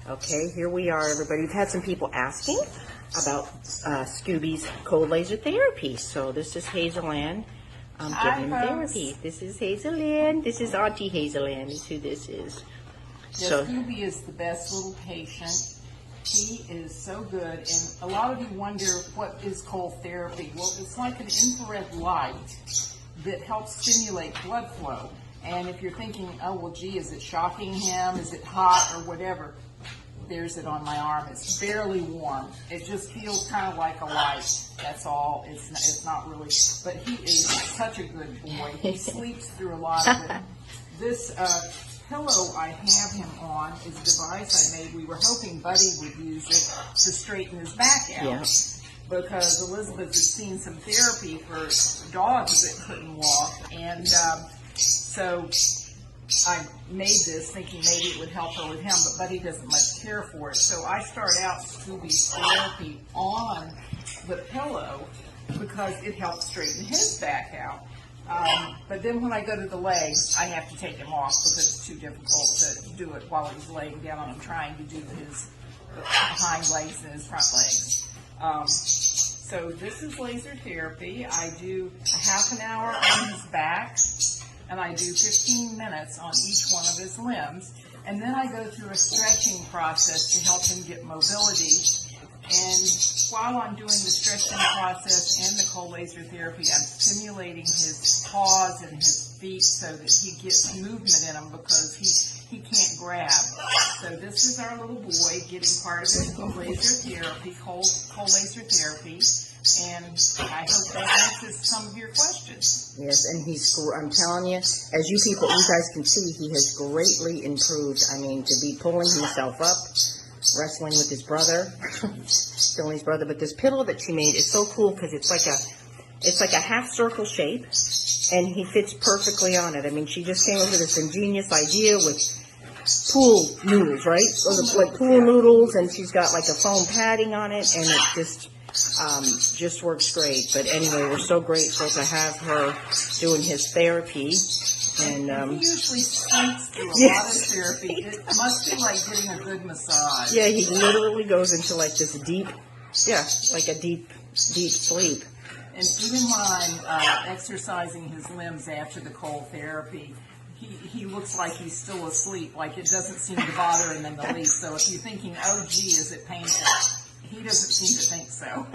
Okay, here we are, everybody. We've had some people asking about Scooby's cold laser therapy. So this is Hazel Ann giving him therapy. This is Hazel Ann. This is Auntie Hazel Ann is who this is. Yeah, so Scooby is the best little patient. He is so good. And a lot of you wonder, what is cold therapy? Well, it's like an infrared light that helps stimulate blood flow. And if you're thinking, oh, well, gee, is it shocking him? Is it hot or whatever? There's it on my arm. It's barely warm. It just feels kind of like a light. That's all. It's not really. But he is such a good boy. He sleeps through a lot of it. This pillow I have him on is a device I made. We were hoping Buddy would use it to straighten his back out. Yeah. Because Elizabeth had seen some therapy for dogs that couldn't walk. And so I made this thinking maybe it would help her with him, but Buddy doesn't much care for it. So I start out Scooby's therapy on the pillow because it helps straighten his back out. But then when I go to the legs, I have to take him off because it's too difficult to do it while he's laying down. I'm trying to do his hind legs and his front legs. So this is laser therapy. I do a half an hour on his back, and I do 15 minutes on each one of his limbs. And then I go through a stretching process to help him get mobility. And while I'm doing the stretching process and the cold laser therapy, I'm stimulating his paws and his feet so that he gets movement in them because he can't grab. So this is our little boy getting part of his cold laser therapy, cold laser therapy. And I hope that answers some of your questions. Yes, and I'm telling you, as you guys can see, he has greatly improved. I mean, to be pulling himself up, wrestling with his brother, still his brother. But this pillow that she made is so cool because it's like a half circle shape, and he fits perfectly on it. I mean, she just came up with this ingenious idea with pool noodles, right? Like pool noodles, and she's got like a foam padding on it, and it just works great. But anyway, we're so grateful to have her doing his therapy. And he usually sleeps through a lot of therapy. It must be like getting a good massage. Yeah, he literally goes into like this deep sleep. And even when I'm exercising his limbs after the cold therapy, he looks like he's still asleep. Like it doesn't seem to bother him in the least. So if you're thinking, oh gee, is it painful? He doesn't seem to think so.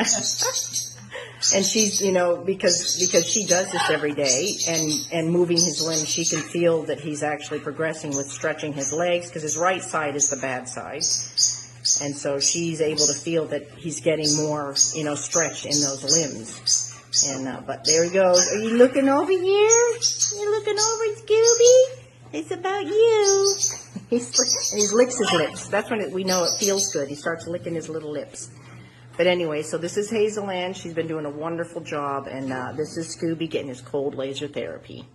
And she's, because she does this every day and moving his limbs, she can feel that he's actually progressing with stretching his legs because his right side is the bad side. And so she's able to feel that he's getting more, stretched in those limbs. And, but there he goes. Are you looking over here? You looking over, Scooby? It's about you. He licks his lips. That's when we know it feels good. He starts licking his little lips. But anyway, so this is Hazel Ann. She's been doing a wonderful job, and this is Scooby getting his cold laser therapy.